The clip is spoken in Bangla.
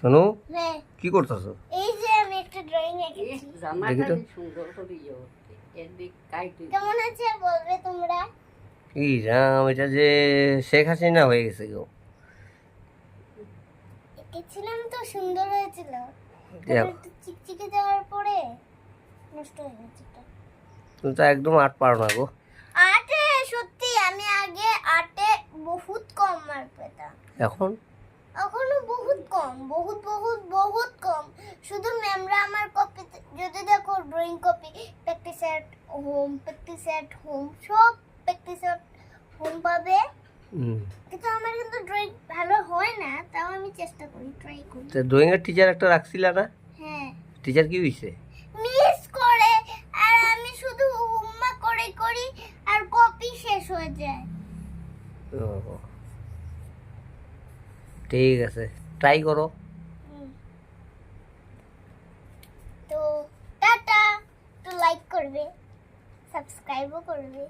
সোনু হ্যাঁ কি করতেছো? এই যে আমি একটা ড্রয়িং এঁকেছি। দেখি তো। কেমন আছে বলবে তোমরা? কি রাম, এটা যে শেখ হাসিনা হয়ে গেছে গো। এঁকেছিলাম তো সুন্দর হয়েছিল, দেখ, তারপর একটু চিকচিকে যাওয়ার পরে নষ্ট হয়ে গেছে এটা। তুমি তো একদম আর্ট পারো না গো। আর্টে সত্যি আমি আগে আর্টে বহুত কম মার্ক পেতাম, এখন এখনো বহুত কম, বহুত বহুত বহুত কম। শুধু ম্যামরা আমার কপিতে যদি দেখো drawing copy practice at home সব প্র্যাকটিস এট হোম পাবে, কিন্তু আমার কিন্তু ড্রয়িং ভালো হয় না, তাও আমি চেষ্টা করি, ট্রাই করি। তো ড্রয়িং এর টিচার একটা রাখছিলা না? হ্যাঁ টিচার কি হইছে? মিস করে, আর আমি শুধু হোমওয়ার্ক করি আর কপি শেষ হয়ে যায়। ও, ঠিক আছে, ট্রাই করো। তো টাটা, তো লাইক করবে, সাবস্ক্রাইবও করবে।